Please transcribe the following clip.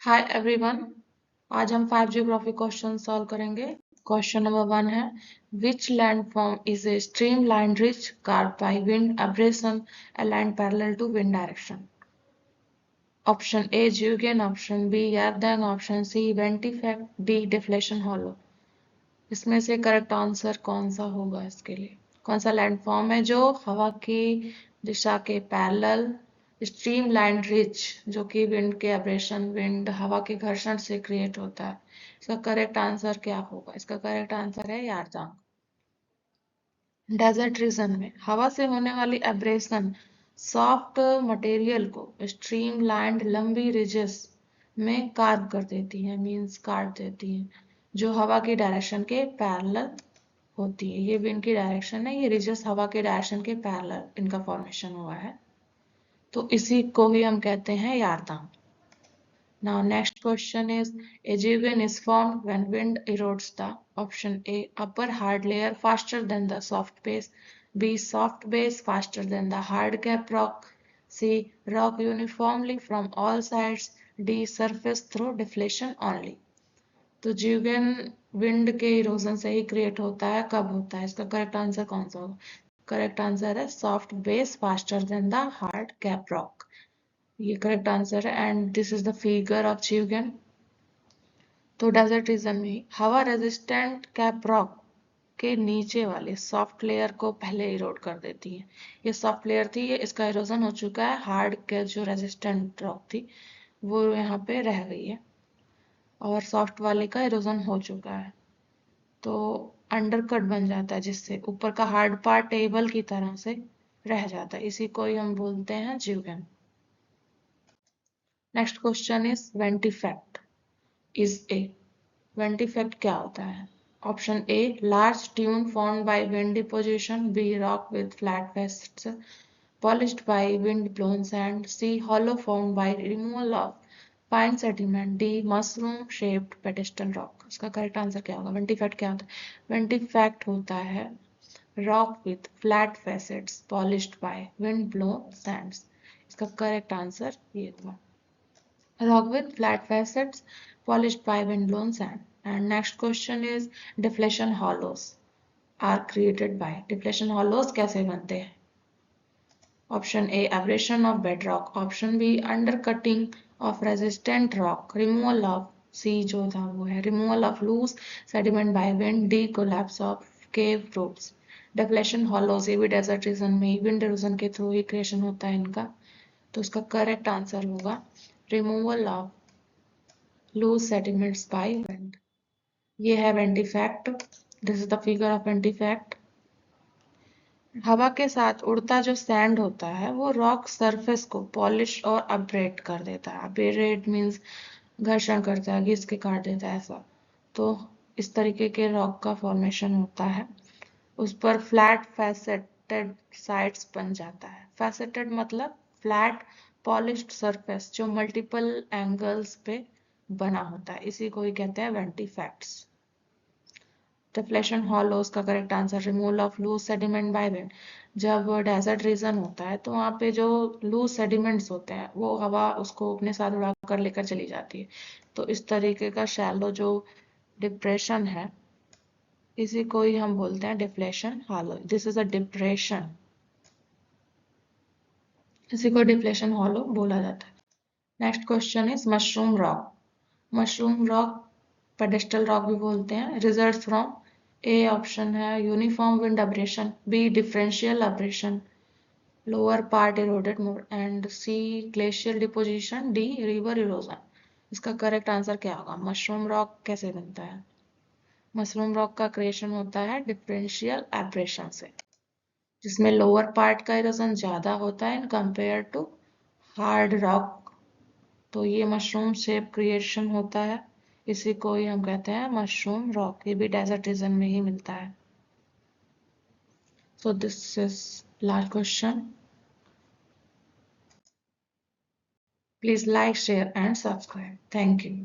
Hi everyone. आज हम 5 geography question solve करेंगे। क्वेश्चन नंबर 1 है which land form is a stream line ridge carved by wind abrasion aligned parallel to wind direction. Option A zeugen, option B yardang, option C ventifact, D deflation hollow. इसमें से correct answer कौन सा होगा? इसके लिए कौन सा landform है जो हवा की दिशा के पैरेलल स्ट्रीम लाइन रिच, जो कि विंड के एब्रेशन, विंड हवा के घर्षण से क्रिएट होता है। इसका करेक्ट आंसर क्या होगा? इसका करेक्ट आंसर है यारदांग। डेजर्ट रीजन में हवा से होने वाली एब्रेशन सॉफ्ट मटेरियल को स्ट्रीम लाइंड लंबी रिजेस में कार्व कर देती है, मींस काट देती है, जो हवा की डायरेक्शन के पैरेलल होती है। ये विंड की डायरेक्शन है, ये रिजेस हवा के डायरेक्शन के पैरेलल इनका फॉर्मेशन हुआ है, तो इसी को ही हम कहते हैं यारदांग। Now next question is Aegean is formed when wind erodes the option A upper hard layer faster than the soft base, B soft base faster than the hard cap rock, C rock uniformly from all sides, D surface through deflation only। तो जीवन wind के erosion से ही create होता है। कब होता है? इसका करेक्ट आंसर कौन सा होगा? करेक्ट आंसर है soft base faster than the hard cap rock. ये करेक्ट आंसर है and this is the figure of जीवन। तो डेजर्ट रीजन में हवा रेजिस्टेंट कैप रॉक के नीचे वाले सॉफ्ट लेयर को पहले इरोड कर देती है। ये सॉफ्ट लेयर थी, ये इसका इरोजन हो चुका है। हार्ड के जो रेजिस्टेंट रॉक थी वो यहाँ पे रह गई है और सॉफ्ट वाले का इरोजन हो चुका है, तो अंडरकट बन जाता है, जिससे ऊपर का हार्ड पार्ट टेबल की तरह से रह जाता है। इसी को ही हम बोलते हैं जीवन। Next question is ventifact is a. Ventifact क्या होता है? Option A large dune formed by wind deposition, B rock with flat facets polished by wind blown sand, C hollow formed by removal of fine sediment, D mushroom shaped pedestal rock। इसका correct answer क्या होगा? वेंटिफैक्ट क्या होता है? वेंटिफैक्ट होता है rock with flat facets polished by wind blown Sands. इसका correct answer ये था, rock with flat facets polished by windblown sand। And next question is deflation hollows are created by। deflation hollows कैसे बनते हैं? Option A abrasion of bedrock, option B undercutting of resistant rock, removal of C जो था वो है removal of loose sediment by wind, D collapse of cave roots। deflation hollows ये भी desert region में wind erosion के through ही creation होता है इनका, तो इसका करेक्ट आंसर होगा removal of loose sediments by wind। ये है वेंटिफैक्ट। This is the figure of ventifact. हवा के साथ उड़ता जो सैंड होता है वो रॉक सरफेस को पॉलिश और अब्रेट कर देता है। अब्रेट मीन्स घर्षण करता है, घिस के काट देता है, ऐसा। तो इस तरीके के रॉक का फॉर्मेशन होता है। उस पर फ्लैट फैसेटेड साइड्स बन जाता है। फैसेटेड मतलब फ्लैट पॉलिश्ड सरफेस जो मल्टीपल एंगल्स पे बना होता है, इसी को ही कहते हैं वेंटिफैक्ट्स। डिफ्लेशन हॉलोज का correct answer removal of loose sediment by wind. जब डेजर्ट रीजन होता है तो वहाँ पे जो लूज सेडिमेंट्स होते हैं वो हवा उसको अपने साथ उड़ा कर लेकर चली जाती है, तो इस तरीके का शैलो जो डिप्रेशन है इसी को ही हम बोलते हैं deflation hollow. This is a depression, इसी को डिफ्लेशन हॉलो बोला जाता है। Next question is mushroom rock. Mushroom rock pedestal rock भी बोलते हैं। रिजल्ट फ्रॉम ए ऑप्शन है uniform wind abrasion, B differential abrasion lower part eroded more, and C glacial deposition, D river erosion. इसका correct answer क्या होगा? Mushroom rock कैसे बनता है? मशरूम रॉक का क्रिएशन होता है डिफरेंशियल एब्रेशन से, जिसमें लोअर पार्ट का इरोजन ज्यादा होता है in compare to hard rock, तो ये मशरूम शेप क्रिएशन होता है, इसी को ही हम कहते हैं मशरूम रॉक। ये भी डेजर्ट रीजन में ही मिलता है। So this is last question. Please like, share and subscribe. Thank you.